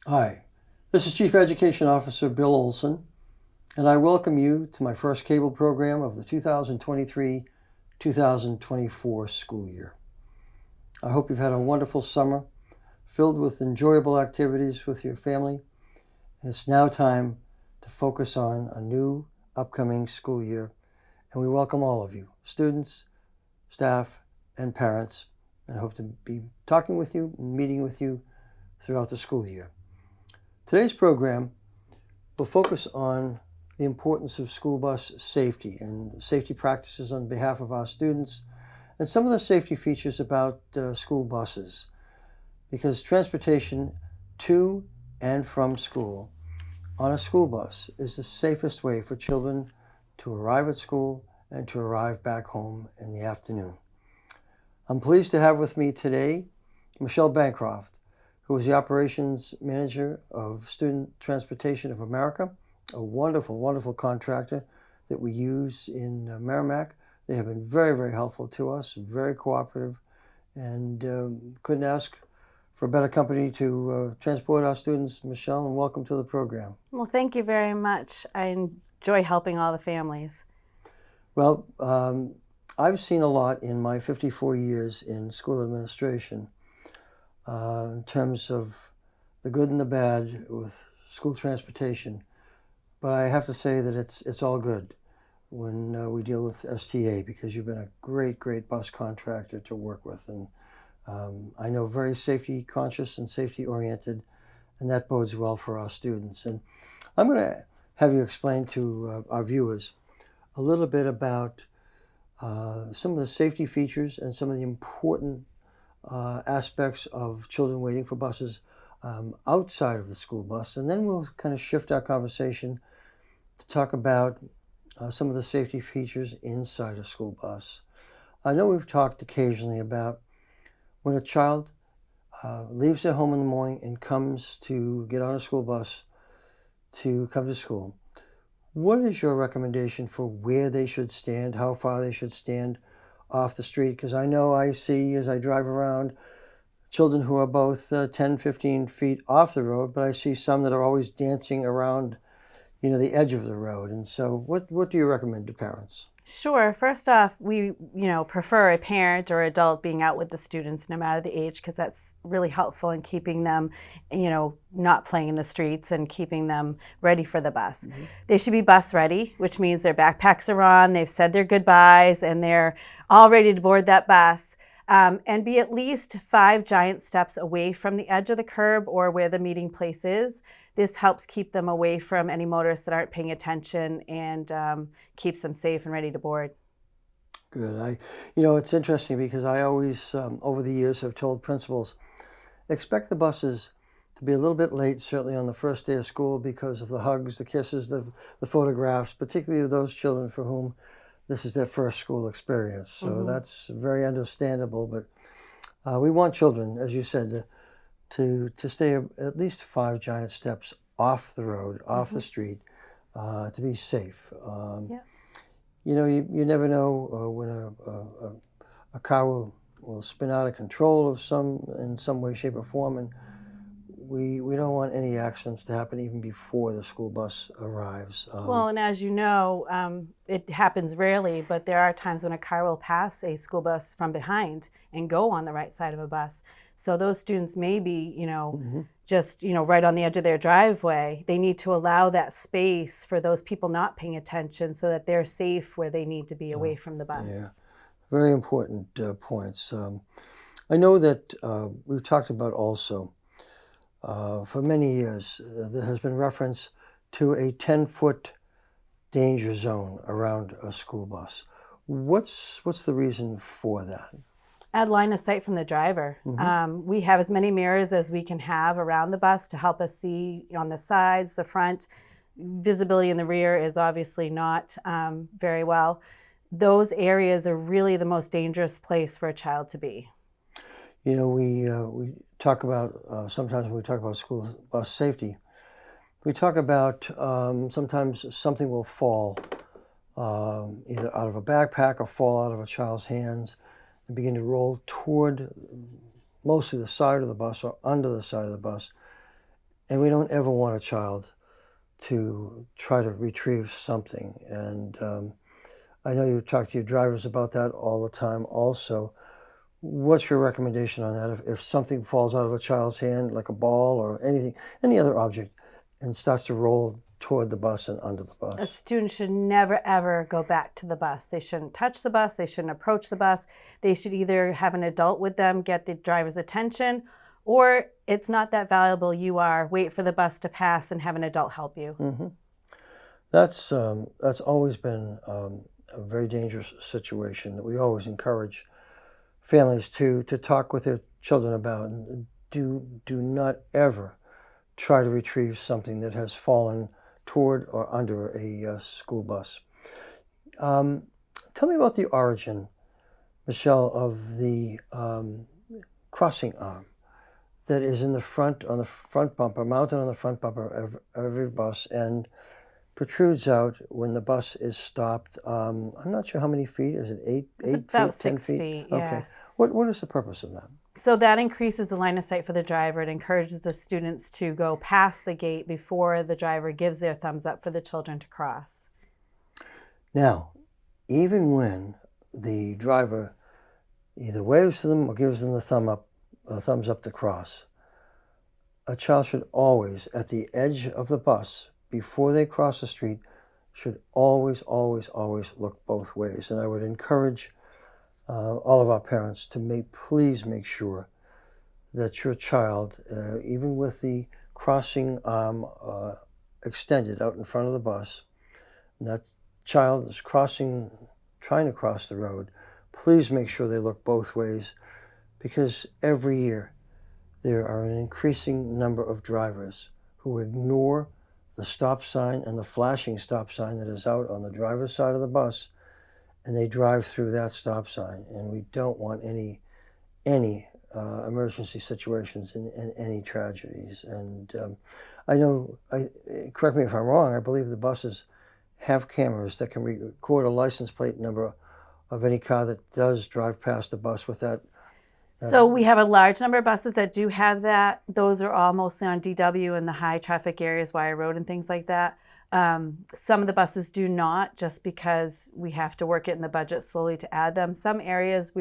Hi, this is Chief Education Officer Bill Olsen, and I welcome you to my first cable program of the 2023-2024 school year. I hope you've had a wonderful summer filled with enjoyable activities with your family, and it's now time to focus on a new upcoming school year, and we welcome all of you, students, staff, and parents, and hope to be talking with you and meeting with you throughout the school year. Today's program will focus on the importance of school bus safety and safety practices on behalf of our students and some of the safety features about school buses, because transportation to and from school on a school bus is the safest way for children to arrive at school and to arrive back home in the afternoon. I'm pleased to have with me today Michelle Bancroft, who is the Operations Manager of Student Transportation of America, a wonderful, wonderful contractor that we use in Merrimack. They have been very, very helpful to us, very cooperative, and couldn't ask for a better company to transport our students. Michelle, and welcome to the program. Well, thank you very much. I enjoy helping all the families. Well, I've seen a lot in my 54 years in school administration in terms of the good and the bad with school transportation. But I have to say that it's all good when we deal with STA, because you've been a great, great bus contractor to work with. And I know very safety conscious and safety oriented, and that bodes well for our students. And I'm going to have you explain to our viewers a little bit about some of the safety features and some of the important aspects of children waiting for buses outside of the school bus. And then we'll kind of shift our conversation to talk about some of the safety features inside a school bus. I know we've talked occasionally about when a child leaves their home in the morning and comes to get on a school bus to come to school. What is your recommendation for where they should stand, how far they should stand off the street? Because I know I see, as I drive around, children who are both 10, 15 feet off the road, but I see some that are always dancing around, the edge of the road. And so what do you recommend to parents? Sure. First off, we prefer a parent or adult being out with the students no matter the age, because that's really helpful in keeping them, not playing in the streets and keeping them ready for the bus. Mm-hmm. They should be bus ready, which means their backpacks are on, they've said their goodbyes, and they're all ready to board that bus. And be at least 5 giant steps away from the edge of the curb or where the meeting place is. This helps keep them away from any motorists that aren't paying attention and keeps them safe and ready to board. Good. It's interesting because I always, over the years, have told principals, expect the buses to be a little bit late, certainly on the first day of school, because of the hugs, the kisses, the photographs, particularly of those children for whom this is their first school experience. So mm-hmm. That's very understandable. But we want children, as you said, to stay at least 5 giant steps off the road, off mm-hmm. the street, to be safe. Yeah. You never know when a car will spin out of control in some way, shape, or form, and we don't want any accidents to happen even before the school bus arrives. Well, and as you know, it happens rarely, but there are times when a car will pass a school bus from behind and go on the right side of a bus. So those students may be, mm-hmm. just, right on the edge of their driveway. They need to allow that space for those people not paying attention so that they're safe where they need to be away from the bus. Yeah, very important points. I know that we've talked about also, for many years, there has been reference to a 10-foot danger zone around a school bus. What's the reason for that? Add line of sight from the driver. Mm-hmm. We have as many mirrors as we can have around the bus to help us see on the sides, the front. Visibility in the rear is obviously not very well. Those areas are really the most dangerous place for a child to be. We talk about, sometimes when we talk about school bus safety, We talk about sometimes something will fall either out of a backpack or fall out of a child's hands and begin to roll toward mostly the side of the bus or under the side of the bus. And we don't ever want a child to try to retrieve something. And I know you talk to your drivers about that all the time also. What's your recommendation on that? If something falls out of a child's hand, like a ball or anything, any other object, and starts to roll toward the bus and under the bus? A student should never, ever go back to the bus. They shouldn't touch the bus. They shouldn't approach the bus. They should either have an adult with them, get the driver's attention, or it's not that valuable. You are, wait for the bus to pass and have an adult help you. Mm-hmm. That's always been a very dangerous situation that we always encourage families to talk with their children about. And do not ever try to retrieve something that has fallen toward or under a school bus. Tell me about the origin, Michelle, of the crossing arm that is in the front, on the front bumper, mounted on the front bumper of every bus, and protrudes out when the bus is stopped. I'm not sure how many feet. Is it eight about feet, 10 6 feet? feet, Okay. yeah. What is the purpose of that? So that increases the line of sight for the driver. It encourages the students to go past the gate before the driver gives their thumbs up for the children to cross. Now, even when the driver either waves to them or gives them the thumbs up to cross, a child should always, at the edge of the bus, before they cross the street, should always, always, always look both ways. And I would encourage all of our parents to please make sure that your child, even with the crossing arm extended out in front of the bus, and that child is trying to cross the road, please make sure they look both ways, because every year there are an increasing number of drivers who ignore the stop sign and the flashing stop sign that is out on the driver's side of the bus, and they drive through that stop sign. And we don't want any emergency situations and any tragedies. And I know, correct me if I'm wrong, I believe the buses have cameras that can record a license plate number of any car that does drive past the bus with that. So we have a large number of buses that do have that. Those are all mostly on DW and the high traffic areas, Wire Road and things like that. Some of the buses do not, just because we have to work it in the budget slowly to add them. Some areas,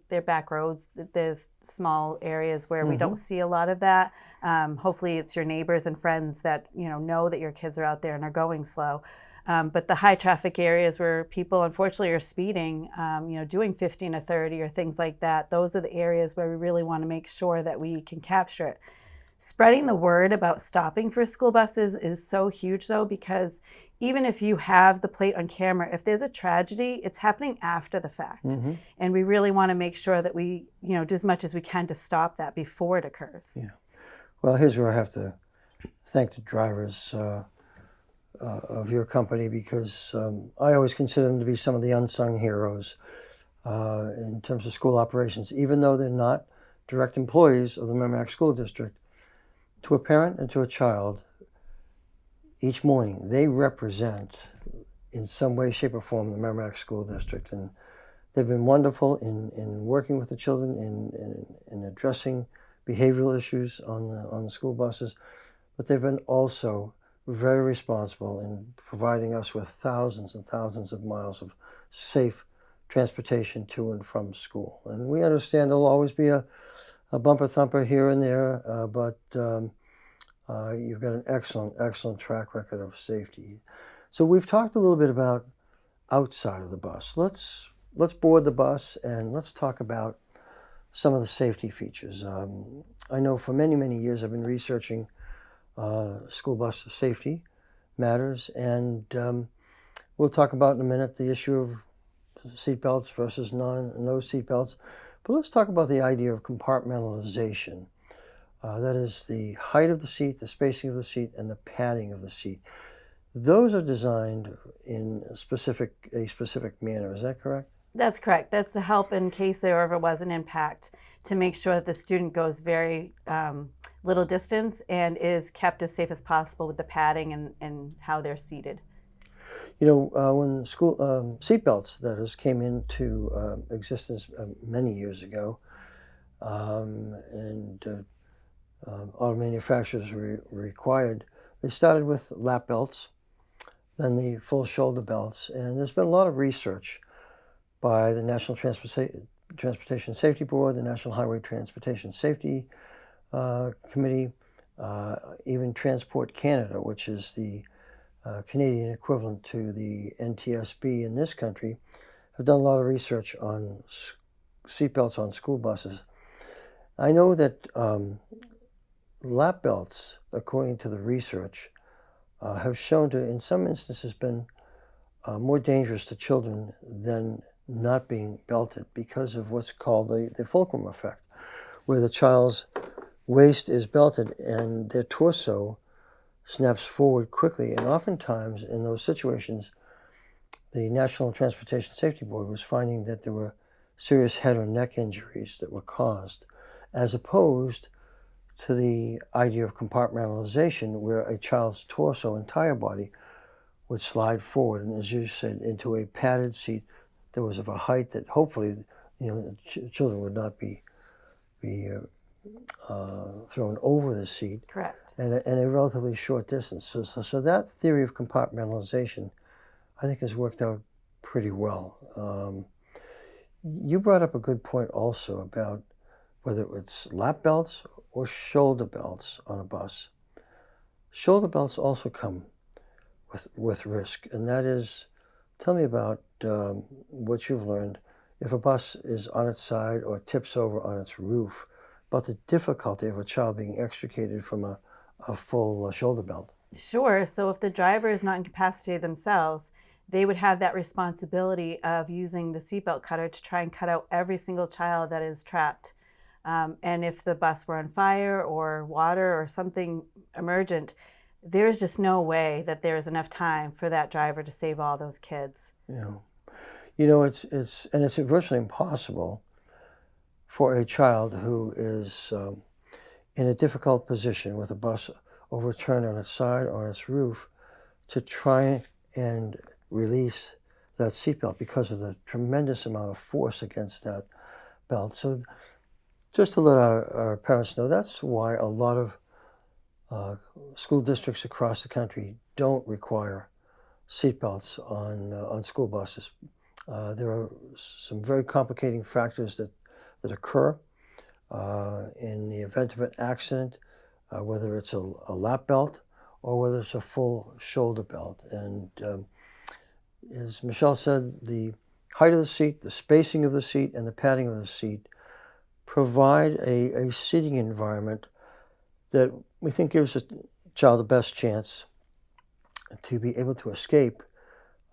they're back roads. There's small areas where we don't see a lot of that. Hopefully it's your neighbors and friends that know that your kids are out there and are going slow. But the high traffic areas where people unfortunately are speeding, doing 15 to 30 or things like that, those are the areas where we really want to make sure that we can capture it. Spreading the word about stopping for school buses is so huge, though, because even if you have the plate on camera, if there's a tragedy, it's happening after the fact. And we really want to make sure that we, do as much as we can to stop that before it occurs. Yeah. Well, here's where I have to thank the drivers of your company, because I always consider them to be some of the unsung heroes in terms of school operations, even though they're not direct employees of the Merrimack School District. To a parent and to a child, each morning they represent in some way, shape, or form the Merrimack School District, and they've been wonderful in working with the children in addressing behavioral issues on the school buses, but they've been also very responsible in providing us with thousands and thousands of miles of safe transportation to and from school. And we understand there'll always be a bumper thumper here and there, but you've got an excellent track record of safety. So we've talked a little bit about outside of the bus. Let's board the bus and let's talk about some of the safety features. I know for many, many years I've been researching school bus safety matters, and we'll talk about in a minute the issue of seatbelts versus no seatbelts. But let's talk about the idea of compartmentalization. That is the height of the seat, the spacing of the seat, and the padding of the seat. Those are designed in a specific manner. Is that correct? That's correct. That's to help in case there ever was an impact, to make sure that the student goes very little distance and is kept as safe as possible with the padding and how they're seated. You know, when school seatbelts, that is, came into existence many years ago, and auto manufacturers required, they started with lap belts, then the full shoulder belts, and there's been a lot of research by the National Transportation Safety Board, the National Highway Transportation Safety Committee, even Transport Canada, which is the Canadian equivalent to the NTSB in this country, have done a lot of research on seatbelts on school buses. I know that lap belts, according to the research, have shown to, in some instances, been more dangerous to children than not being belted because of what's called the fulcrum effect, where the child's waist is belted and their torso snaps forward quickly. And oftentimes in those situations, the National Transportation Safety Board was finding that there were serious head or neck injuries that were caused, as opposed to the idea of compartmentalization, where a child's torso, entire body, would slide forward, and as you said, into a padded seat that was of a height that hopefully, children would not be thrown over the seat. Correct. And a relatively short distance. So that theory of compartmentalization, I think, has worked out pretty well. You brought up a good point also about whether it's lap belts or shoulder belts on a bus. Shoulder belts also come with risk, and that is, tell me about what you've learned if a bus is on its side or tips over on its roof, about the difficulty of a child being extricated from a full shoulder belt. Sure. So if the driver is not incapacitated themselves, they would have that responsibility of using the seatbelt cutter to try and cut out every single child that is trapped. And if the bus were on fire or water or something emergent, there's just no way that there is enough time for that driver to save all those kids. Yeah. It's virtually impossible for a child who is in a difficult position with a bus overturned on its side or on its roof to try and release that seatbelt because of the tremendous amount of force against that belt. So just to let our parents know, that's why a lot of school districts across the country don't require seatbelts on school buses. There are some very complicating factors that occur in the event of an accident, whether it's a lap belt or whether it's a full shoulder belt. And as Michelle said, the height of the seat, the spacing of the seat, and the padding of the seat provide a seating environment that we think gives a child the best chance to be able to escape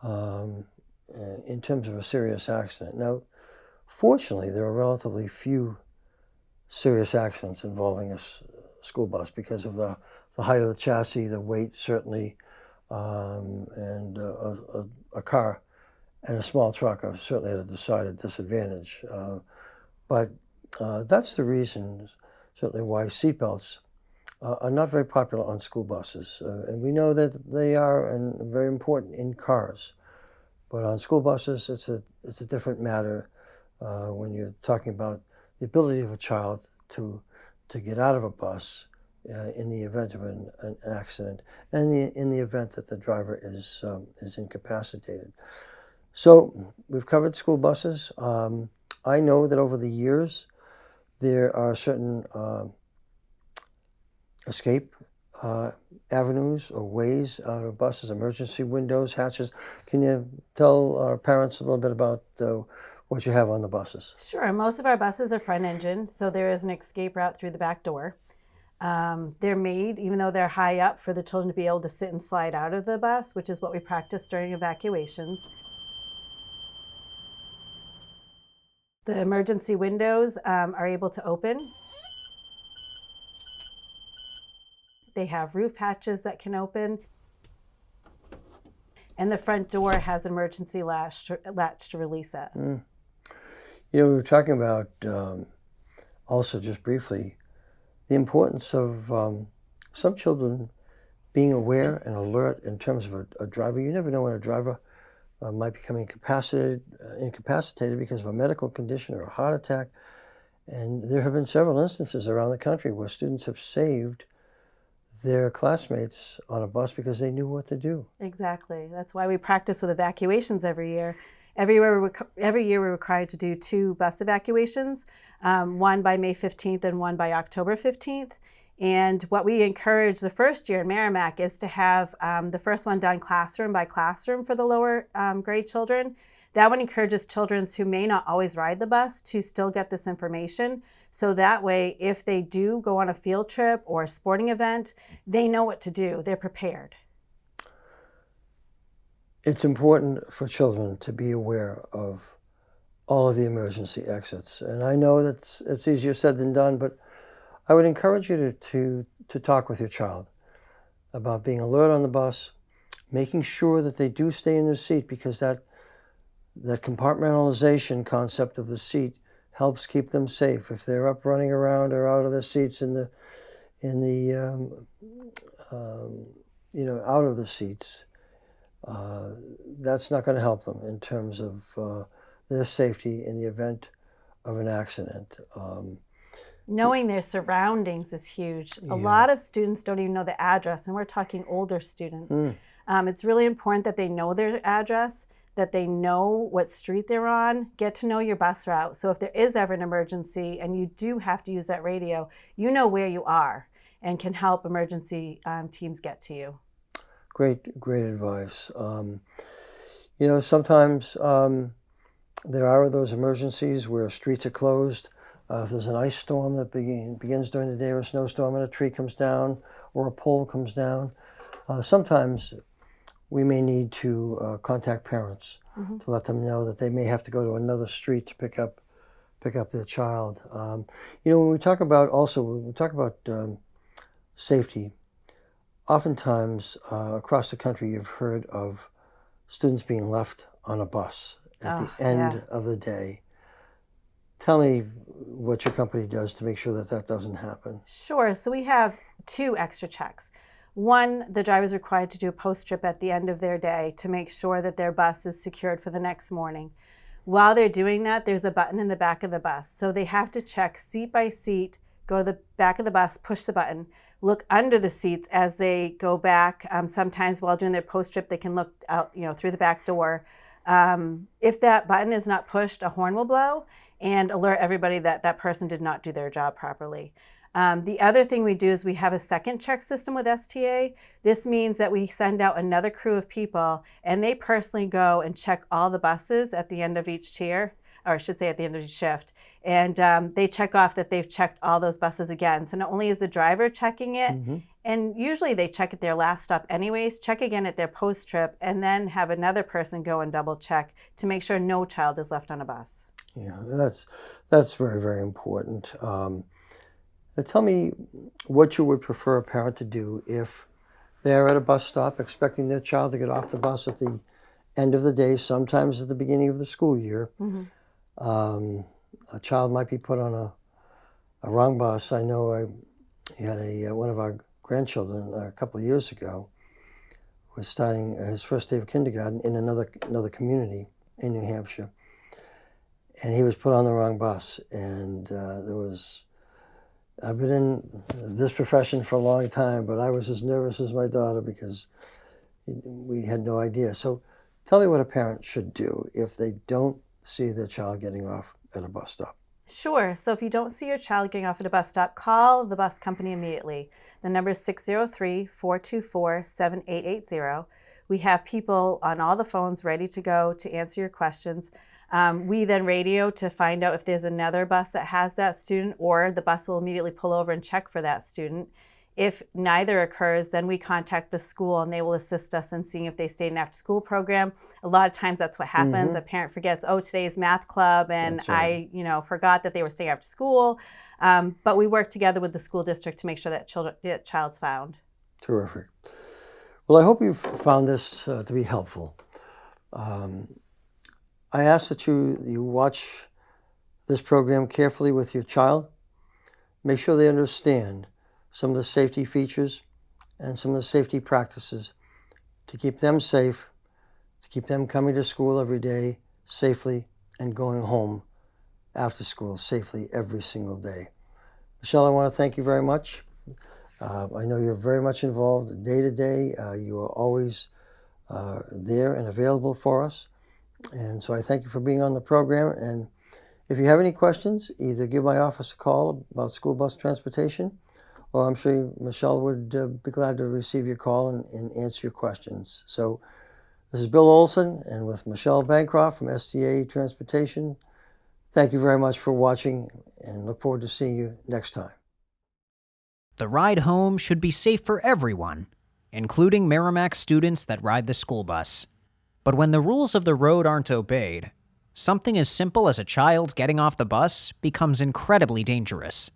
in terms of a serious accident. Now, fortunately, there are relatively few serious accidents involving a school bus because of the height of the chassis, the weight certainly, and a car and a small truck are certainly at a decided disadvantage. But that's the reason, certainly, why seatbelts are not very popular on school buses. And we know that they are very important in cars. But on school buses, it's a different matter when you're talking about the ability of a child to get out of a bus in the event of an accident, and in the event that the driver is incapacitated. So we've covered school buses. I know that over the years there are certain escape avenues or ways out of buses, emergency windows, hatches. Can you tell our parents a little bit about what you have on the buses? Sure. Most of our buses are front engine, so there is an escape route through the back door. They're made, even though they're high up, for the children to be able to sit and slide out of the bus, which is what we practice during evacuations. The emergency windows are able to open. They have roof hatches that can open. And the front door has an emergency latch to release it. We were talking about, also just briefly, the importance of some children being aware and alert in terms of a driver. You never know when a driver might become incapacitated because of a medical condition or a heart attack. And there have been several instances around the country where students have saved their classmates on a bus because they knew what to do. Exactly. That's why we practice with evacuations every year. Every year we're required to do 2 bus evacuations, one by May 15th and one by October 15th. And what we encourage the first year in Merrimack is to have the first one done classroom by classroom for the lower grade children. That one encourages children who may not always ride the bus to still get this information. So that way, if they do go on a field trip or a sporting event, they know what to do. They're prepared. It's important for children to be aware of all of the emergency exits. And I know that it's easier said than done, but I would encourage you to talk with your child about being alert on the bus, making sure that they do stay in their seat, because that compartmentalization concept of the seat helps keep them safe. If they're up running around or out of their seats out of the seats, that's not going to help them in terms of their safety in the event of an accident. Knowing their surroundings is huge. Yeah. A lot of students don't even know the address, and we're talking older students. It's really important that they know their address, that they know what street they're on, get to know your bus route. So if there is ever an emergency and you do have to use that radio, you know where you are and can help emergency teams get to you. Great advice. Sometimes there are those emergencies where streets are closed. If there's an ice storm that begins during the day, or a snowstorm and a tree comes down or a pole comes down, sometimes we may need to contact parents to let them know that they may have to go to another street to pick up their child. When we talk about safety, oftentimes across the country you've heard of students being left on a bus at the end of the day. Tell me what your company does to make sure that doesn't happen. Sure. So we have 2 extra checks. One, the driver is required to do a post trip at the end of their day to make sure that their bus is secured for the next morning. While they're doing that, there's a button in the back of the bus. So they have to check seat by seat, go to the back of the bus, push the button, look under the seats as they go back. Sometimes while doing their post trip, they can look out, through the back door. If that button is not pushed, a horn will blow and alert everybody that that person did not do their job properly. The other thing we do is we have a second check system with STA. This means that we send out another crew of people and they personally go and check all the buses at the end of each tier, or I should say at the end of each shift. And they check off that they've checked all those buses again. So not only is the driver checking it, and usually they check at their last stop anyways, check again at their post trip, and then have another person go and double check to make sure no child is left on a bus. Yeah, that's very, very important. Tell me what you would prefer a parent to do if they're at a bus stop expecting their child to get off the bus at the end of the day, sometimes at the beginning of the school year. A child might be put on a wrong bus. I know I had one of our grandchildren a couple of years ago was starting his first day of kindergarten in another community in New Hampshire. And he was put on the wrong bus, and I've been in this profession for a long time, but I was as nervous as my daughter because we had no idea. So tell me what a parent should do if they don't see their child getting off at a bus stop. Sure. So if you don't see your child getting off at a bus stop, call the bus company immediately. The number is 603-424-7880. We have people on all the phones ready to go to answer your questions. We then radio to find out if there's another bus that has that student, or the bus will immediately pull over and check for that student. If neither occurs, then we contact the school and they will assist us in seeing if they stayed in after school program. A lot of times that's what happens. A parent forgets, today's math club, and right. I forgot that they were staying after school. But we work together with the school district to make sure that child's found. Terrific. Well, I hope you've found this to be helpful. I ask that you watch this program carefully with your child. make sure they understand some of the safety features and some of the safety practices to keep them safe, to keep them coming to school every day safely and going home after school safely every single day. Michelle, I want to thank you very much. I know you're very much involved day to day. You are always there and available for us. And so I thank you for being on the program. And if you have any questions, either give my office a call about school bus transportation, or I'm sure Michelle would be glad to receive your call and answer your questions. So this is Bill Olsen, and with Michelle Bancroft from STA Transportation. Thank you very much for watching, and look forward to seeing you next time. The ride home should be safe for everyone, including Merrimack students that ride the school bus. But when the rules of the road aren't obeyed, something as simple as a child getting off the bus becomes incredibly dangerous.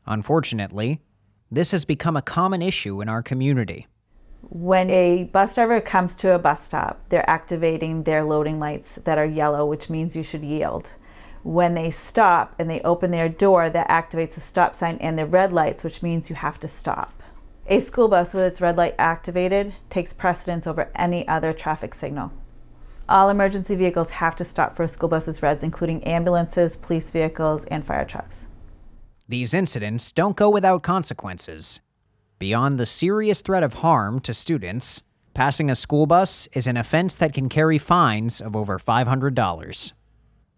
Unfortunately, this has become a common issue in our community. When a bus driver comes to a bus stop, they're activating their loading lights that are yellow, which means you should yield. When they stop and they open their door, that activates the stop sign and the red lights, which means you have to stop. A school bus with its red light activated takes precedence over any other traffic signal. All emergency vehicles have to stop for a school bus's reds, including ambulances, police vehicles, and fire trucks. These incidents don't go without consequences. Beyond the serious threat of harm to students, passing a school bus is an offense that can carry fines of over $500.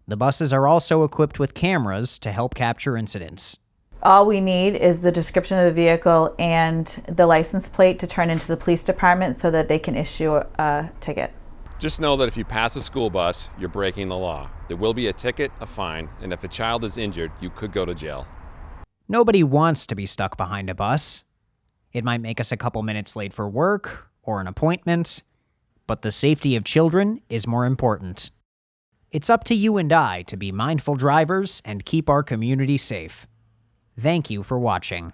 The buses are also equipped with cameras to help capture incidents. All we need is the description of the vehicle and the license plate to turn into the police department so that they can issue a ticket. Just know that if you pass a school bus, you're breaking the law. There will be a ticket, a fine, and if a child is injured, you could go to jail. Nobody wants to be stuck behind a bus. It might make us a couple minutes late for work or an appointment, but the safety of children is more important. It's up to you and I to be mindful drivers and keep our community safe. Thank you for watching.